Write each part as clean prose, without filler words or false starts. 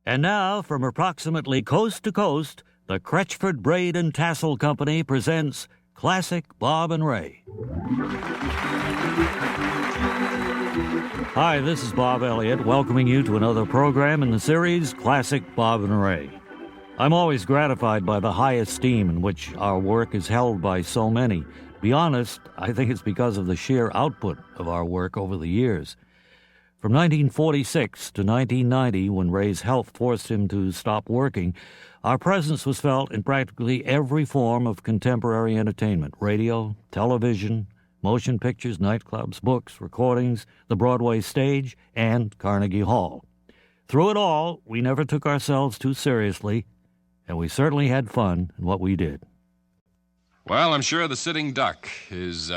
And now, from approximately coast to coast, the Cretchford Braid and Tassel Company presents Classic Bob and Ray. Hi, this is Bob Elliott, welcoming you to another program in the series Classic Bob and Ray. I'm always gratified by the high esteem in which our work is held by so many. To be honest, I think it's because of the sheer output of our work over the years. From 1946 to 1990, when Ray's health forced him to stop working, our presence was felt in practically every form of contemporary entertainment: radio, television, motion pictures, nightclubs, books, recordings, the Broadway stage, and Carnegie Hall. Through it all, we never took ourselves too seriously, and we certainly had fun in what we did. Well, I'm sure the Sitting Duck is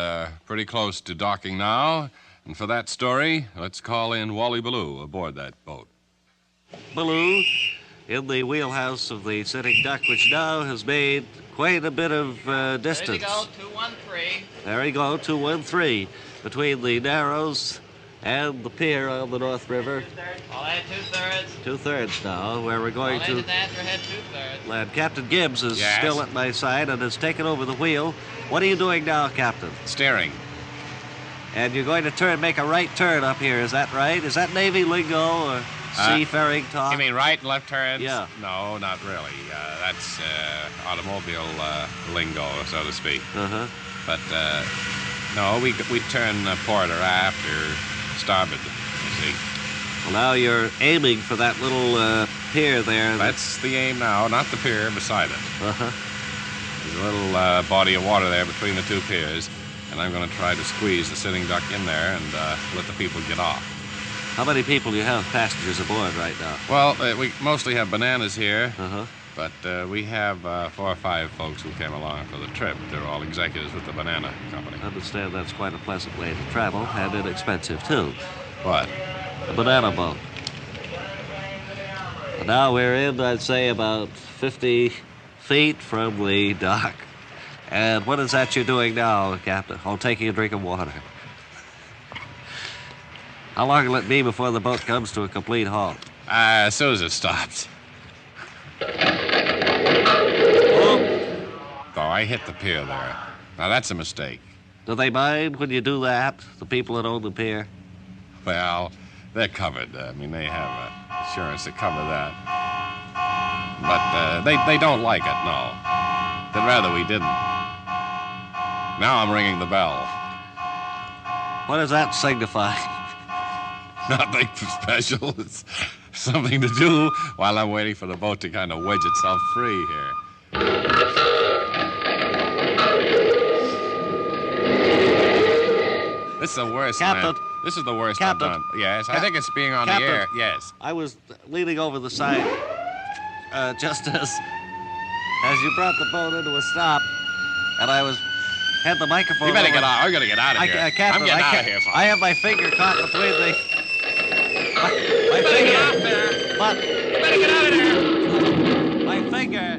pretty close to docking now. And for that story, let's call in Wally Ballou aboard that boat. Ballou, in the wheelhouse of the Sitting Duck, which now has made quite a bit of distance. There you go, 213. There you go, 213, between the Narrows and the pier on the North River. All right, two-thirds. Two-thirds now, where we're going to head two-thirds. land. Captain Gibbs is Yes. still at my side and has taken over the wheel. What are you doing now, Captain? Steering. And you're going to make a right turn up here, is that right? Is that Navy lingo or seafaring talk? You mean right and left turns? Yeah. No, not really. That's automobile lingo, so to speak. Uh-huh. But, no, we turn port or aft or starboard, you see. Well, now you're aiming for that little pier there. That's the aim now, not the pier, beside it. Uh-huh. There's a little body of water there between the two piers, and I'm going to try to squeeze the Sitting Duck in there and let the people get off. How many people do you have passengers aboard right now? Well, we mostly have bananas here, Uh-huh. but we have 4 or 5 folks who came along for the trip. They're all executives with the banana company. I understand that's quite a pleasant way to travel, and inexpensive, too. What? A banana boat. And now we're in, I'd say, about 50 feet from the dock. And what is that you're doing now, Captain? Oh, taking a drink of water. How long will it be before the boat comes to a complete halt? As soon as it stops. Oh, I hit the pier there. Now, that's a mistake. Do they mind when you do that, the people that own the pier? Well, they're covered. I mean, they have insurance to cover that. But they don't like it, no. They'd rather we didn't. Now I'm ringing the bell. What does that signify? Nothing special. It's something to do while I'm waiting for the boat to kind of wedge itself free here. This is the worst, Captain. man. This is the worst Captain. I've done. Yes, I think it's being on Captain. the air. Yes. I was leaning over the side just as you brought the boat into a stop, and I had the microphone. You better over. get out. I'm going to get out of here. Captain, I'm getting out of here, I have my finger caught between the... My Better finger... get off there. But You better get out of there. my finger...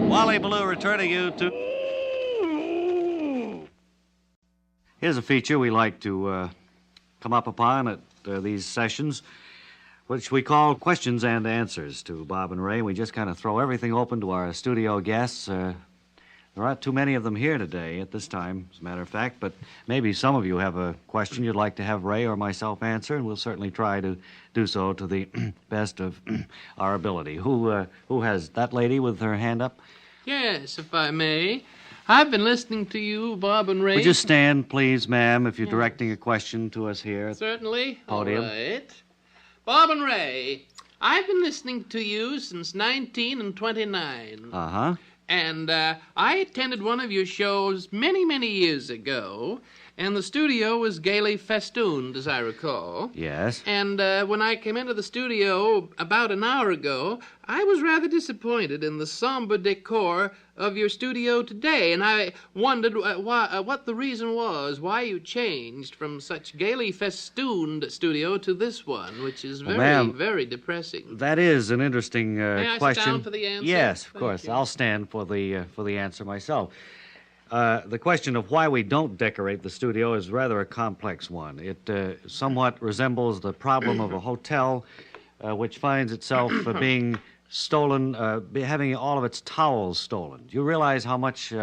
Wally Ballou returning you to... Here's a feature we like to come up upon at these sessions, which we call Questions and Answers to Bob and Ray. We just kind of throw everything open to our studio guests. There aren't too many of them here today at this time, as a matter of fact, but maybe some of you have a question you'd like to have Ray or myself answer, and we'll certainly try to do so to the best of our ability. Who has that lady with her hand up? Yes, if I may. I've been listening to you, Bob and Ray. Would you stand, please, ma'am, if you're directing a question to us here? Certainly. Podium. All right. Bob and Ray, I've been listening to you since 19 and 29. Uh-huh. And I attended one of your shows many, many years ago, and the studio was gaily festooned, as I recall. Yes. And when I came into the studio about an hour ago, I was rather disappointed in the somber decor of your studio today, and I wondered what the reason was, why you changed from such gaily festooned studio to this one, which is very, very depressing. That is an interesting May I question. sit down for the answer? Yes, of Thank course. you. I'll stand for the answer myself. The question of why we don't decorate the studio is rather a complex one. It somewhat resembles the problem of a hotel which finds itself being stolen, having all of its towels stolen. Do you realize how much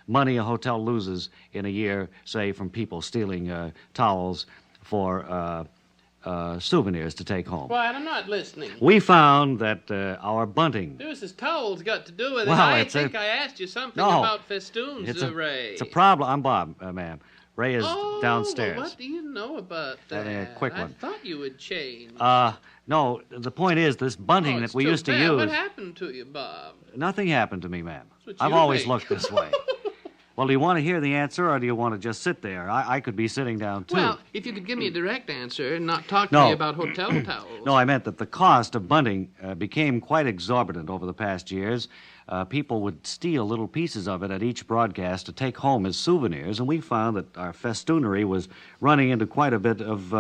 money a hotel loses in a year, say, from people stealing towels for souvenirs to take home? Why, I'm not listening. We found that our bunting... What's this towels got to do with it? Well, I it's think a- I asked you something No. about festoons, Ray. It's a problem. I'm Bob, ma'am. Ray is Oh, downstairs. well, what do you know about that? Having a quick one. I thought you would change. No, the point is, this bunting that It's we too used to bad. use... What happened to you, Bob? Nothing happened to me, ma'am. That's what I've you always think. looked this way. Well, do you want to hear the answer, or do you want to just sit there? I could be sitting down, too. Well, if you could give me a direct answer and not talk to No. me about hotel towels. No, I meant that the cost of bunting became quite exorbitant over the past years. People would steal little pieces of it at each broadcast to take home as souvenirs, and we found that our festoonery was running into quite a bit of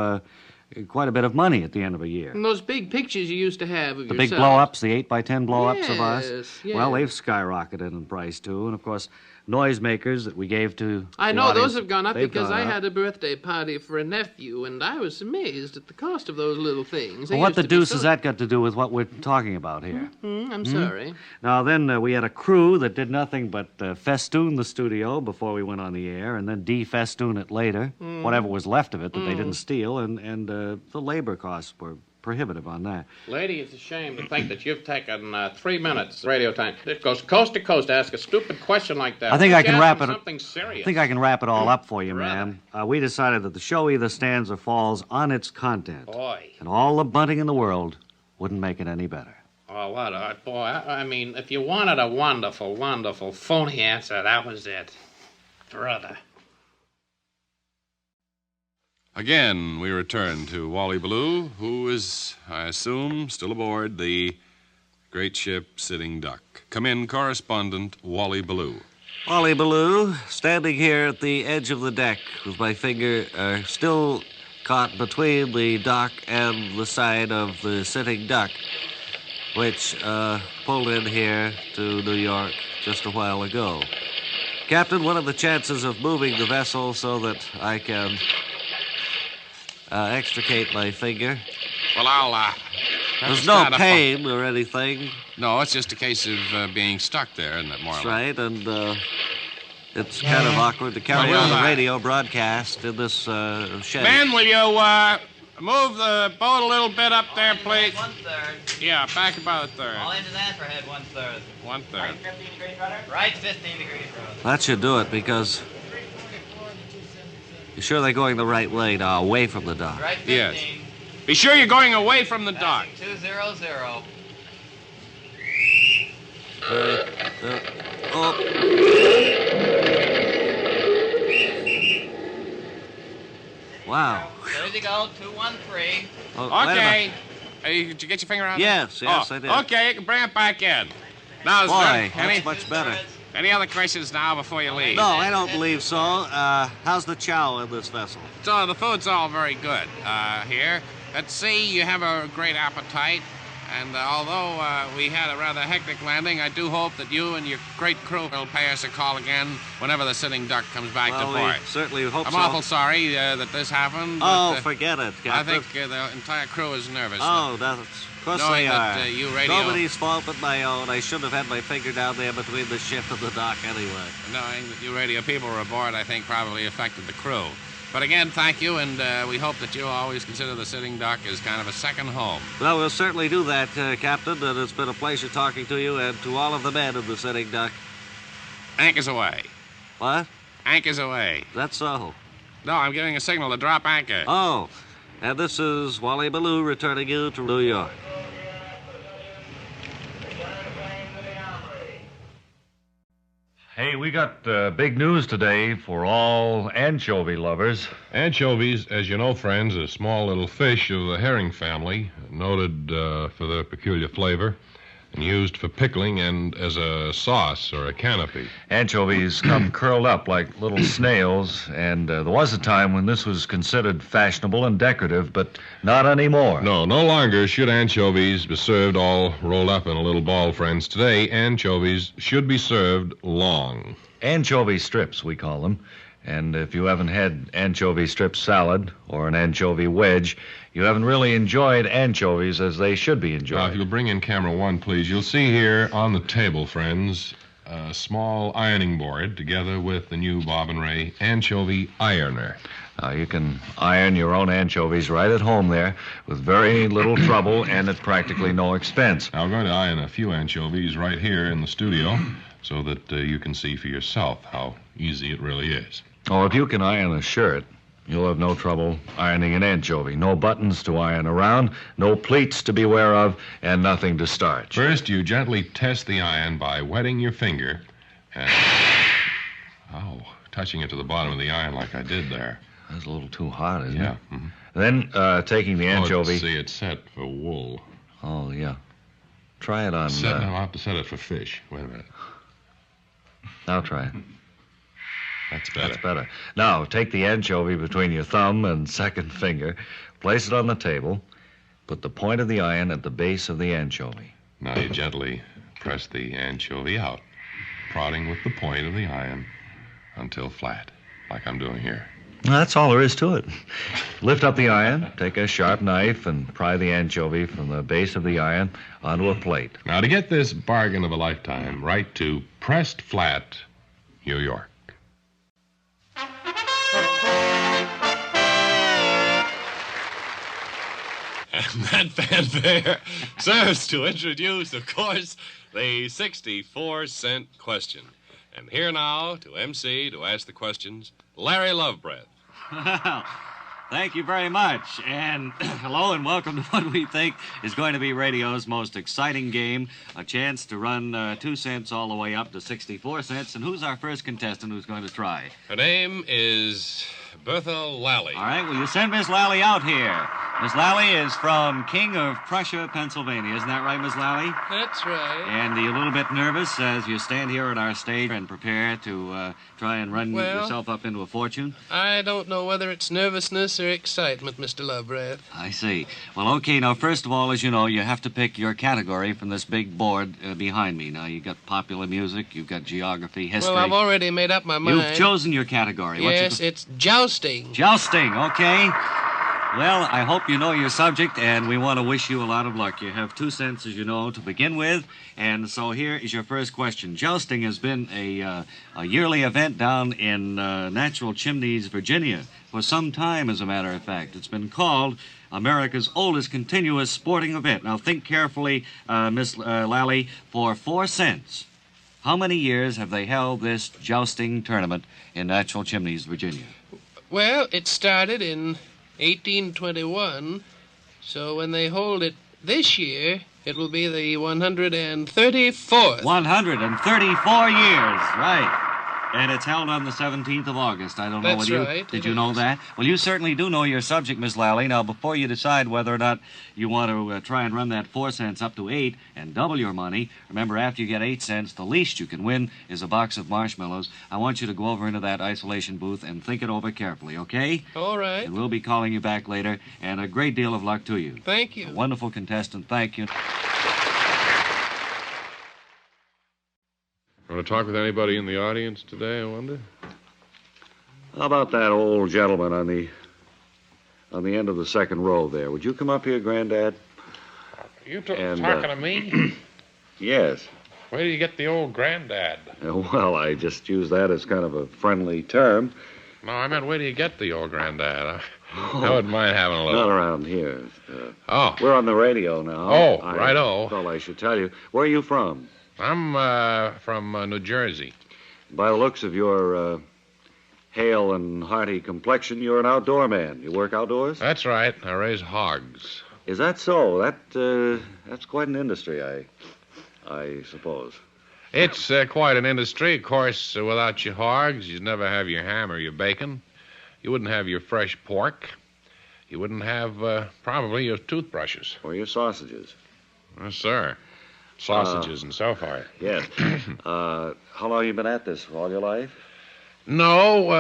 money at the end of a year. And those big pictures you used to have of The yourself. big blow-ups, the 8x10 blow-ups of us. Yes, Well, they've yes. skyrocketed in price, too. And, of course, noisemakers that we gave to I the know audience, those have gone up they've because gone I up. had a birthday party for a nephew, and I was amazed at the cost of those little things. They Well, what used the to be deuce so- has that got to do with what we're talking about here? I'm sorry. Now, then we had a crew that did nothing but festoon the studio before we went on the air, and then defestoon it later, whatever was left of it that they didn't steal, and the labor costs were prohibitive on that. Lady, it's a shame to think that you've taken 3 minutes radio time. It goes coast to coast to ask a stupid question like that. I think Why I don't can you wrap ask it. Something serious. I think I can wrap it all up for you, Rather. ma'am. We decided that the show either stands or falls on its content, Boy. and all the bunting in the world wouldn't make it any better. Oh, what a boy. I mean, if you wanted a wonderful, wonderful phony answer, that was it. Brother. Again, we return to Wally Ballou, who is, I assume, still aboard the great ship Sitting Duck. Come in, correspondent Wally Ballou. Wally Ballou, standing here at the edge of the deck with my finger still caught between the dock and the side of the Sitting Duck, which pulled in here to New York just a while ago. Captain, what are the chances of moving the vessel so that I can extricate my finger? Well, I'll, There's no pain or anything. No, it's just a case of being stuck there, isn't it, more That's or less? right, and it's kind of awkward to carry Well, on we'll, a radio broadcast in this shed. Ben, will you move the boat a little bit up there, please? 1/3. Yeah, back about a third. All into that for head 1/3. 1/3. Right 15 degrees rudder? Right 15 degrees rudder. That should do it, because you sure they're going the right way now, away from the dock? Right 15. Yes. Be sure you're going away from the dock. Passing 200. Oh, wow. There you go, 213. Oh, wait a minute. Okay. Hey, did you get your finger out? Yes, yes, Oh, I did. Okay, you can bring it back in. Now, is Boy, there that's much better. any other questions now before you leave? No, I don't believe so. How's the chow in this vessel? So the food's all very good here. At sea, you have a great appetite. And although we had a rather hectic landing, I do hope that you and your great crew will pay us a call again whenever the Sitting Duck comes back Well, to port. we certainly hope I'm so. awful sorry that this happened. Oh, but, forget it, I Captain. think the entire crew is nervous. Oh, that's, of course Knowing they that, are. you radio- Nobody's fault but my own. I should have had my finger down there between the ship and the dock anyway. Knowing that you radio people were aboard, I think probably affected the crew. But again, thank you, and we hope that you'll always consider the Sitting Duck as kind of a second home. Well, we'll certainly do that, Captain, and it's been a pleasure talking to you and to all of the men in the Sitting Duck. Anchors away. What? Anchors away. That's so. No, I'm giving a signal to drop anchor. Oh, and this is Wally Ballou returning you to New York. Hey, we got big news today for all anchovy lovers. Anchovies, as you know, friends, are small little fish of the herring family, noted for their peculiar flavor, and used for pickling and as a sauce or a canopy. Anchovies come curled up like little snails, and there was a time when this was considered fashionable and decorative, but not anymore. No longer should anchovies be served all rolled up in a little ball, friends. Today, anchovies should be served long. Anchovy strips, we call them. And if you haven't had anchovy strip salad or an anchovy wedge, you haven't really enjoyed anchovies as they should be enjoyed. Now, if you'll bring in camera one, please, you'll see here on the table, friends, a small ironing board together with the new Bob and Ray Anchovy Ironer. Now, you can iron your own anchovies right at home there with very little trouble and at practically no expense. Now, I'm going to iron a few anchovies right here in the studio so that you can see for yourself how easy it really is. Oh, if you can iron a shirt, you'll have no trouble ironing an anchovy. No buttons to iron around, no pleats to beware of, and nothing to starch. First, you gently test the iron by wetting your finger and, touching it to the bottom of the iron like I did there. That's a little too hot, isn't it? Yeah. Mm-hmm. Then, taking the anchovy... See, it's set for wool. Oh, yeah. Try it on... No, I'll have to set it for fish. Wait a minute. I'll try it. That's better. That's better. Now, take the anchovy between your thumb and second finger, place it on the table, put the point of the iron at the base of the anchovy. Now you gently press the anchovy out, prodding with the point of the iron until flat, like I'm doing here. Well, that's all there is to it. Lift up the iron, take a sharp knife, and pry the anchovy from the base of the iron onto a plate. Now, to get this bargain of a lifetime, write to Pressed Flat, New York. And that fanfare serves to introduce, of course, the 64-cent question. And here now, to MC, to ask the questions, Larry Lovebreath. Well, thank you very much. And hello and welcome to what we think is going to be radio's most exciting game, a chance to run 2 cents all the way up to 64 cents. And who's our first contestant who's going to try? Her name is Bertha Lally. All right, will you send Miss Lally out here? Miss Lally is from King of Prussia, Pennsylvania. Isn't that right, Miss Lally? That's right. And are you a little bit nervous as you stand here at our stage and prepare to try and run yourself up into a fortune? I don't know whether it's nervousness or excitement, Mr. Lovebreath. I see. Well, okay, now, first of all, as you know, you have to pick your category from this big board behind me. Now, you've got popular music, you've got geography, history. Well, I've already made up my mind. You've chosen your category. Yes, it's jousting. Jousting, okay. Well, I hope you know your subject, and we want to wish you a lot of luck. You have 2 cents, as you know, to begin with, and so here is your first question. Jousting has been a yearly event down in Natural Chimneys, Virginia, for some time, as a matter of fact. It's been called America's oldest continuous sporting event. Now, think carefully, Miss Lally, for 4 cents. How many years have they held this jousting tournament in Natural Chimneys, Virginia? Well, it started in 1821, so when they hold it this year, it will be the 134th. 134 years, right. And it's held on the 17th of August. I don't know That's whether right, did it you know is. that? Well, you certainly do know your subject, Miss Lally. Now, before you decide whether or not you want to try and run that 4 cents up to 8 and double your money, remember, after you get 8 cents, the least you can win is a box of marshmallows. I want you to go over into that isolation booth and think it over carefully, okay? All right. And we'll be calling you back later, and a great deal of luck to you. Thank you. A wonderful contestant. Thank you. Want to talk with anybody in the audience today, I wonder? How about that old gentleman on the end of the second row there? Would you come up here, Granddad? You And, talking to me? Yes. Where do you get the old granddad? Well, I just use that as kind of a friendly term. No, I meant where do you get the old granddad? I wouldn't mind having a Not little. around here. Oh, We're on the radio now. Oh, I righto. thought I should tell you. Where are you from? I'm from New Jersey. By the looks of your hale and hearty complexion, you're an outdoor man. You work outdoors? That's right. I raise hogs. Is that so? That's quite an industry, I suppose. It's quite an industry. Of course, without your hogs, you'd never have your ham or your bacon. You wouldn't have your fresh pork. You wouldn't have probably your toothbrushes. Or your sausages. Yes, sir. Sausages and so forth. Yes. How long you been at this? All your life? No,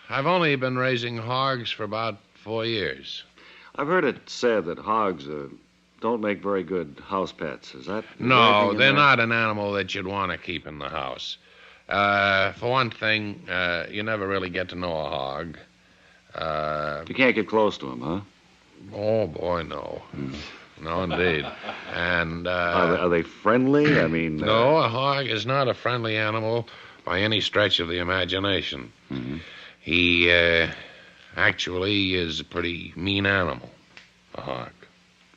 I've only been raising hogs for about 4 years. I've heard it said that hogs don't make very good house pets. Is that... No, they're not an animal that you'd want to keep in the house. For one thing, you never really get to know a hog. You can't get close to him, huh? Oh, boy, no. No, indeed. And, Are they friendly? I mean... No, a hog is not a friendly animal by any stretch of the imagination. Mm-hmm. He, actually is a pretty mean animal, a hog.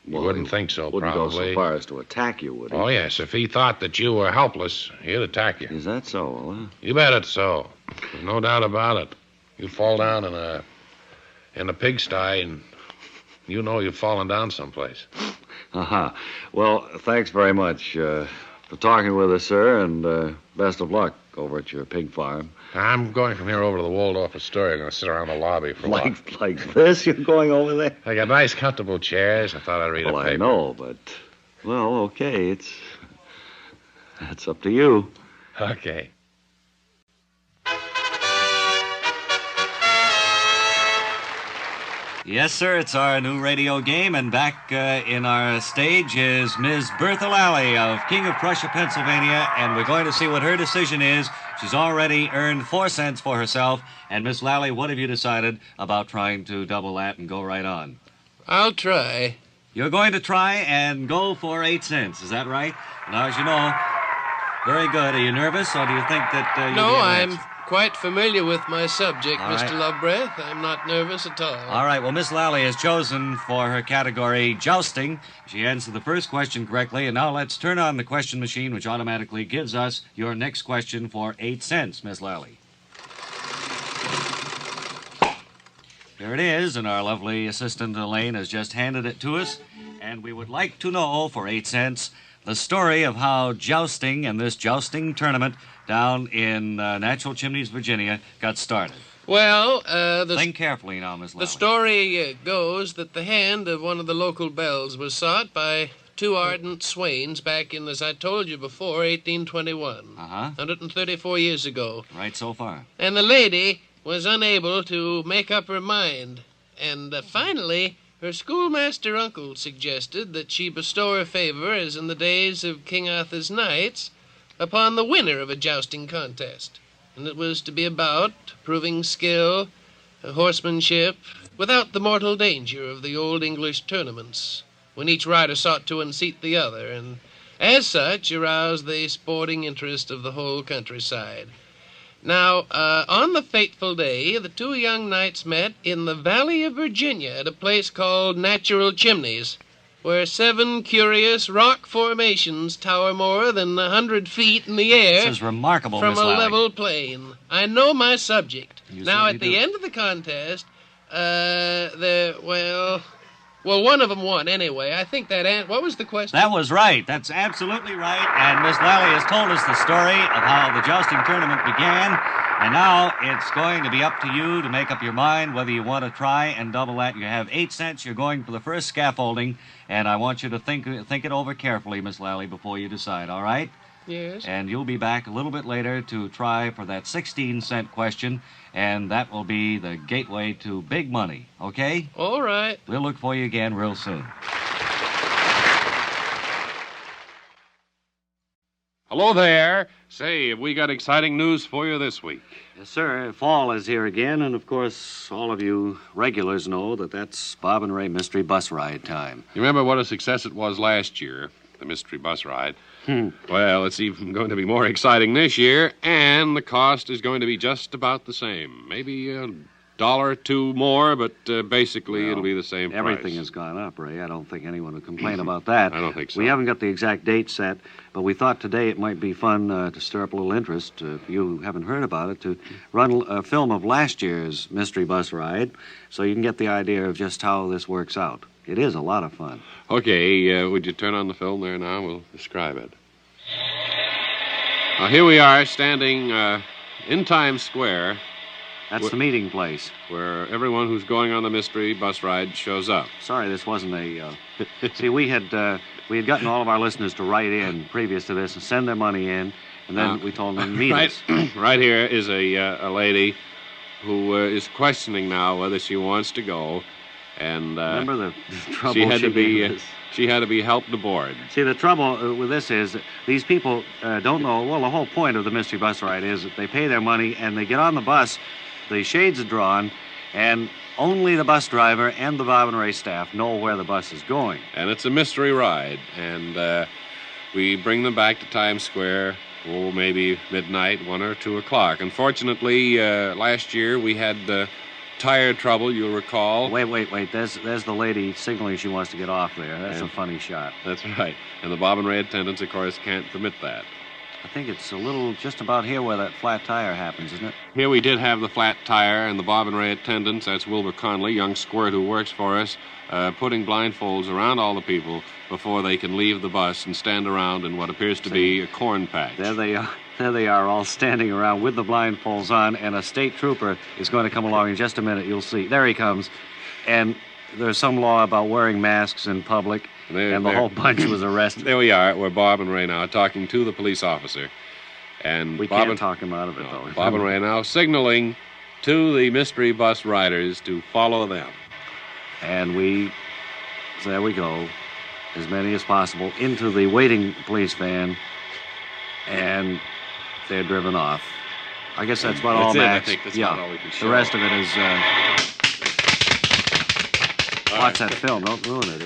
You wouldn't think so, wouldn't probably. go so far as to attack you, would he? Oh, yes. If he thought that you were helpless, he'd attack you. Is that so, huh? You bet it's so. There's no doubt about it. You fall down in a pigsty, and you know you've fallen down someplace. Uh-huh. Well, thanks very much for talking with us, sir, and best of luck over at your pig farm. I'm going from here over to the Waldorf Astoria. I'm going to sit around the lobby for a while. Like this? You're going over there? I got nice, comfortable chairs. I thought I'd read a paper. I know, but... Well, okay, that's up to you. Okay. Yes, sir, it's our new radio game, and back in our stage is Ms. Bertha Lally of King of Prussia, Pennsylvania, and we're going to see what her decision is. She's already earned 4 cents for herself, and Miss Lally, what have you decided about trying to double that and go right on? I'll try. You're going to try and go for 8 cents, is that right? Now, as you know, very good. Are you nervous, or do you think that you'll No, be I'm advanced? quite familiar with my subject, All Mr. right. Lovebreath. I'm not nervous at all. All right, well, Miss Lally has chosen for her category jousting. She answered the first question correctly, and now let's turn on the question machine, which automatically gives us your next question for 8 cents, Miss Lally. Here it is, and our lovely assistant Elaine has just handed it to us, and we would like to know, for 8 cents, the story of how jousting and this jousting tournament down in Natural Chimneys, Virginia, got started. Well, Think carefully now, Miss Lally. the story goes that the hand of one of the local belles was sought by two ardent swains back in, as I told you before, 1821. 134 years ago. Right so far. And the lady was unable to make up her mind. And finally, her schoolmaster uncle suggested that she bestow her favor, as in the days of King Arthur's knights, upon the winner of a jousting contest. And it was to be about proving skill, horsemanship, without the mortal danger of the old English tournaments, when each rider sought to unseat the other, and as such arouse the sporting interest of the whole countryside. Now, on the fateful day, the two young knights met in the Valley of Virginia at a place called Natural Chimneys, where 7 curious rock formations tower more than 100 feet in the air. This is remarkable, from Miss a Lally. level plain. I know my subject. You Now, certainly at the do. end of the contest, well, one of them won anyway. I think what was the question? That was right. That's absolutely right. And Miss Lally has told us the story of how the jousting tournament began. And now it's going to be up to you to make up your mind whether you want to try and double that. You have 8 cents. You're going for the first scaffolding. And I want you to think it over carefully, Miss Lally, before you decide, all right? Yes. And you'll be back a little bit later to try for that 16-cent question. And that will be the gateway to big money, okay? All right. We'll look for you again real soon. Hello there. Say, have we got exciting news for you this week? Yes, sir. Fall is here again, and of course, all of you regulars know that that's Bob and Ray Mystery Bus Ride time. You remember what a success it was last year, the mystery bus ride? Well, it's even going to be more exciting this year, and the cost is going to be just about the same. Maybe $1 or $2 more, but basically it'll be the same price. Everything has gone up, Ray. I don't think anyone would complain about that. I don't think so. We haven't got the exact date set, but we thought today it might be fun to stir up a little interest, if you haven't heard about it, to run a film of last year's Mystery Bus Ride so you can get the idea of just how this works out. It is a lot of fun. Okay, would you turn on the film there now? We'll describe it. Now, here we are standing in Times Square, That's the meeting place. where everyone who's going on the mystery bus ride shows up. Sorry, this wasn't a... See, we had gotten all of our listeners to write in previous to this and send their money in, and then we told them to meet us. Right here is a lady who is questioning now whether she wants to go. And Remember the trouble she had to be gave us? she had to be helped aboard. See, the trouble with this is that these people don't know. Well, the whole point of the mystery bus ride is that they pay their money and they get on the bus, the shades are drawn, and only the bus driver and the Bob and Ray staff know where the bus is going. And it's a mystery ride. And we bring them back to Times Square, maybe midnight, 1 or 2 o'clock. Unfortunately, last year we had tire trouble, you'll recall. Wait. There's the lady signaling she wants to get off there. That's a funny shot. That's right. And the Bob and Ray attendants, of course, can't permit that. I think it's a little just about here where that flat tire happens, isn't it? Here we did have the flat tire, and the Bob and Ray attendants, that's Wilbur Conley, young squirt who works for us, putting blindfolds around all the people before they can leave the bus and stand around in what appears to be a corn patch. There they are. There they are, all standing around with the blindfolds on, and a state trooper is going to come along in just a minute. You'll see. There he comes. And there's some law about wearing masks in public, and the whole bunch was arrested. There we are. We're Bob and Ray now talking to the police officer. And we Bob can't talk him out of it, though. Bob and Ray now signaling to the mystery bus riders to follow them. And there we go, as many as possible, into the waiting police van, and they're driven off. I guess that's about all, Max. I think that's about all we can show. The rest of it is... watch that film. Don't ruin it.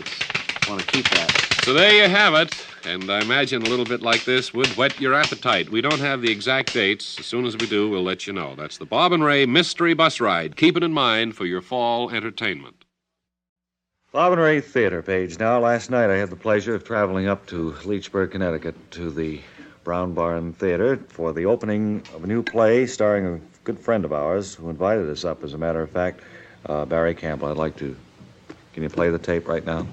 I want to keep that. So there you have it. And I imagine a little bit like this would whet your appetite. We don't have the exact dates. As soon as we do, we'll let you know. That's the Bob and Ray Mystery Bus Ride. Keep it in mind for your fall entertainment. Bob and Ray Theater page. Now, last night I had the pleasure of traveling up to Leechburg, Connecticut, to the Brown Barn Theater for the opening of a new play starring a good friend of ours who invited us up, as a matter of fact, Barry Campbell. I'd like to... Can you play the tape right now?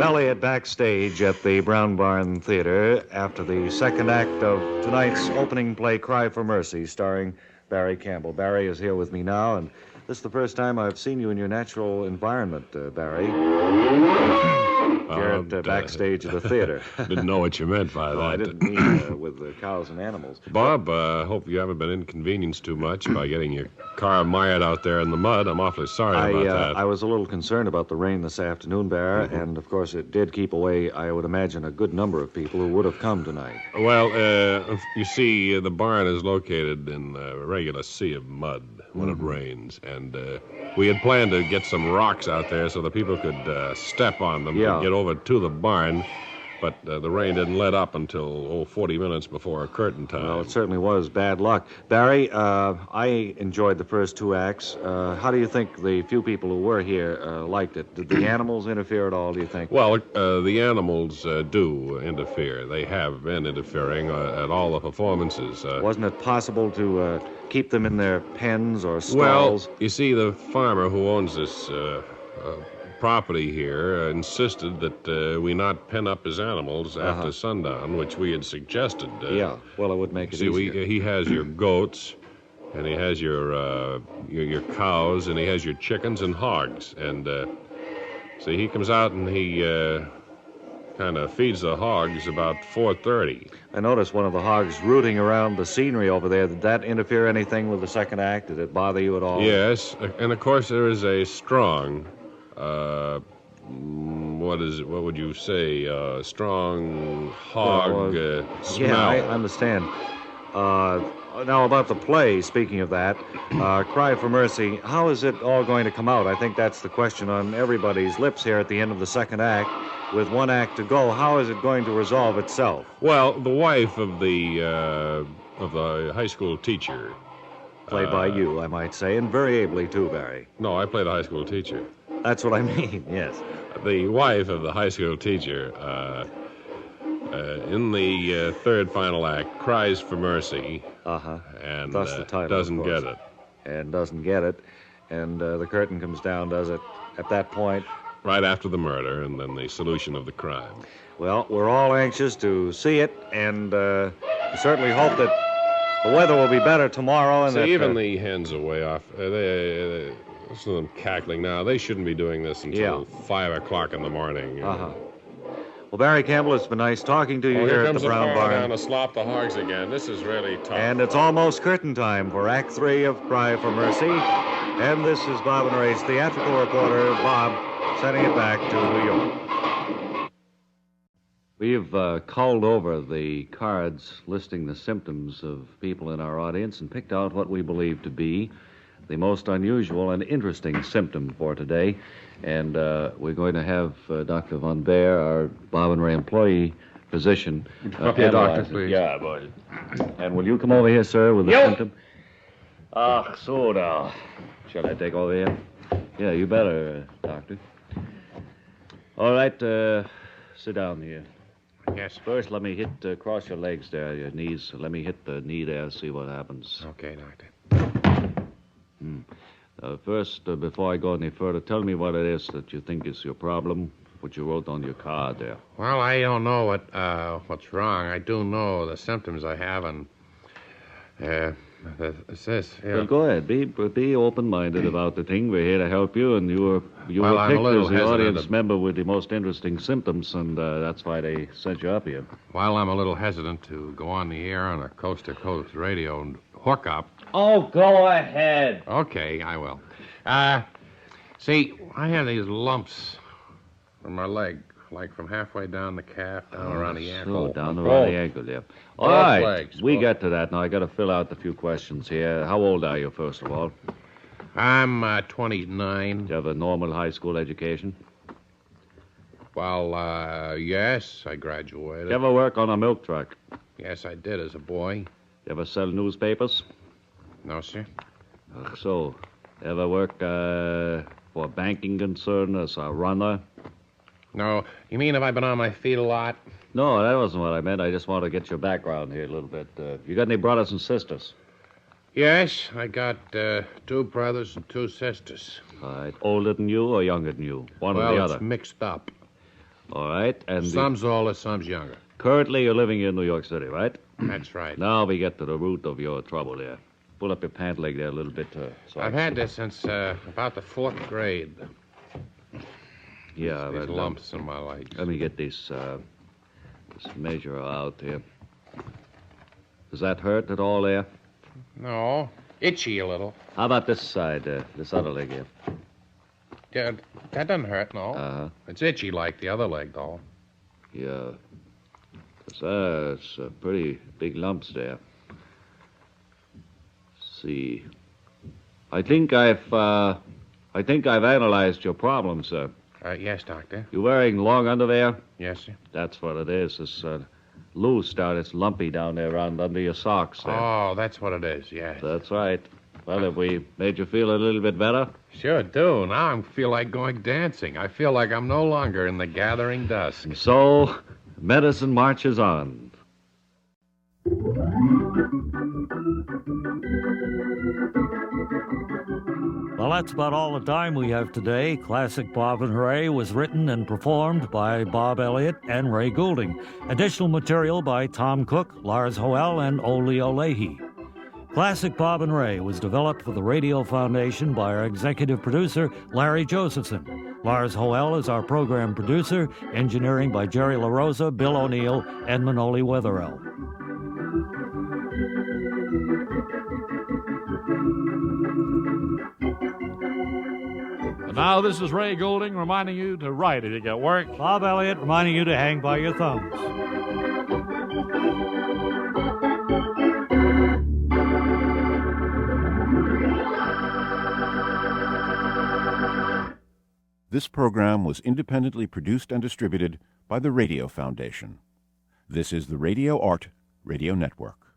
Elliot backstage at the Brown Barn Theater after the second act of tonight's opening play, Cry for Mercy, starring Barry Campbell. Barry is here with me now, and this is the first time I've seen you in your natural environment, Barry. Here at backstage at the theater. Didn't know what you meant by that. I didn't mean with the cows and animals. Bob, hope you haven't been inconvenienced too much by getting your car mired out there in the mud. I'm awfully sorry about that. I was a little concerned about the rain this afternoon, Baer, and of course it did keep away, I would imagine, a good number of people who would have come tonight. Well, you see, the barn is located in a regular sea of mud when it rains, and we had planned to get some rocks out there so the people could step on them and get over to the barn, but the rain didn't let up until 40 minutes before curtain time. Well, it certainly was bad luck. Barry, I enjoyed the first 2 acts. How do you think the few people who were here liked it? Did the animals interfere at all, do you think? Well, the animals do interfere. They have been interfering at all the performances. Wasn't it possible to keep them in their pens or stalls? Well, you see, the farmer who owns this property here insisted that we not pen up his animals after sundown, which we had suggested. Well, it would make it easier. He has your goats, and he has your cows, and he has your chickens and hogs. And see, he comes out and he kind of feeds the hogs about 4:30. I noticed one of the hogs rooting around the scenery over there. Did that interfere anything with the second act? Did it bother you at all? Yes, and of course there is a strong... what would you say? Strong hog smell. Yeah, I understand. Now, about the play, speaking of that, Cry for Mercy, how is it all going to come out? I think that's the question on everybody's lips here at the end of the second act. With 1 act to go, how is it going to resolve itself? Well, the wife of the high school teacher... Played by you, I might say, and very ably, too, Barry. No, I played a high school teacher. That's what I mean, yes. The wife of the high school teacher, in the third final act, cries for mercy. And that's the title, doesn't get it. And doesn't get it. And the curtain comes down, does it, at that point? Right after the murder, and then the solution of the crime. Well, we're all anxious to see it, and we certainly hope that the weather will be better tomorrow. And even the hens are way off. Listen to them cackling now. They shouldn't be doing this until 5 o'clock in the morning. Well, Barry Campbell, it's been nice talking to you here at the Brown Barn. Down to slop the hogs again. This is really tough. And it's almost curtain time for Act 3 of Cry for Mercy. And this is Bob and Ray's theatrical reporter, Bob, sending it back to New York. We've culled over the cards listing the symptoms of people in our audience and picked out what we believe to be the most unusual and interesting symptom for today. And we're going to have Dr. Von Baer, our Bob and Ray employee physician, Doctor, please. Yeah, boy. And will you come over here, sir, with the symptom? So now. Shall I take over here? Yeah, you better, Doctor. All right, sit down here. Yes. First, let me hit, cross your legs there, your knees. Let me hit the knee there, see what happens. Okay, Doctor. First, before I go any further, tell me what it is that you think is your problem, what you wrote on your card there. Well, I don't know what's wrong. I do know the symptoms I have, and it's this. Yeah. Well, go ahead. Be open-minded about the thing. We're here to help you, and you were Well, I'm a picked little as the hesitant audience to- member with the most interesting symptoms, and that's why they sent you up here. While I'm a little hesitant to go on the air on a coast-to-coast radio and hook up. Oh, go ahead. Okay, I will. See, I have these lumps on my leg, like from halfway down the calf, down around the ankle. So, down around the ankle, yeah. All Both right, legs, we both. get to that. Now, I got to fill out a few questions here. How old are you, first of all? I'm 29. Do you have a normal high school education? Well, yes, I Do graduated. you ever work on a milk truck? Yes, I did as a boy. You ever sell newspapers? No, sir. So, ever work for a banking concern as a runner? No, you mean have I been on my feet a lot? No, that wasn't what I meant. I just want to get your background here a little bit. You got any brothers and sisters? Yes, I got 2 brothers and 2 sisters. All right. Older than you or younger than you? One or the Well, other. it's mixed up. All right. And Some's older, some's younger. currently you're living in New York City, right? That's right. Now we get to the root of your trouble there. Pull up your pant leg there a little bit. So I've had this since about the 4th grade. Yeah, These but, lumps in my legs. let me get this measure out here. Does that hurt at all there? No, itchy a little. How about this side, this other leg here? Yeah, that doesn't hurt, no. Uh-huh. It's itchy like the other leg, though. Yeah. It's pretty big lumps there. See. I think I've analyzed your problem, sir. Yes, Doctor. You wearing long underwear? Yes, sir. That's what it is. It's loose down. It's lumpy down there around under your socks there. Oh, that's what it is, yes. That's right. Well, have we made you feel a little bit better? Sure do. Now I feel like going dancing. I feel like I'm no longer in the gathering dusk. So, medicine marches on. Well, that's about all the time we have today. Classic Bob and Ray was written and performed by Bob Elliott and Ray Goulding. Additional material by Tom Cook, Lars Hoel, and Ole Olehi. Classic Bob and Ray was developed for the Radio Foundation by our executive producer, Larry Josephson. Lars Hoel is our program producer, engineering by Jerry LaRosa, Bill O'Neill, and Manoli Wetherell. And now this is Ray Goulding reminding you to write if you get work. Bob Elliott reminding you to hang by your thumbs. This program was independently produced and distributed by the Radio Foundation. This is the Radio Art Radio Network.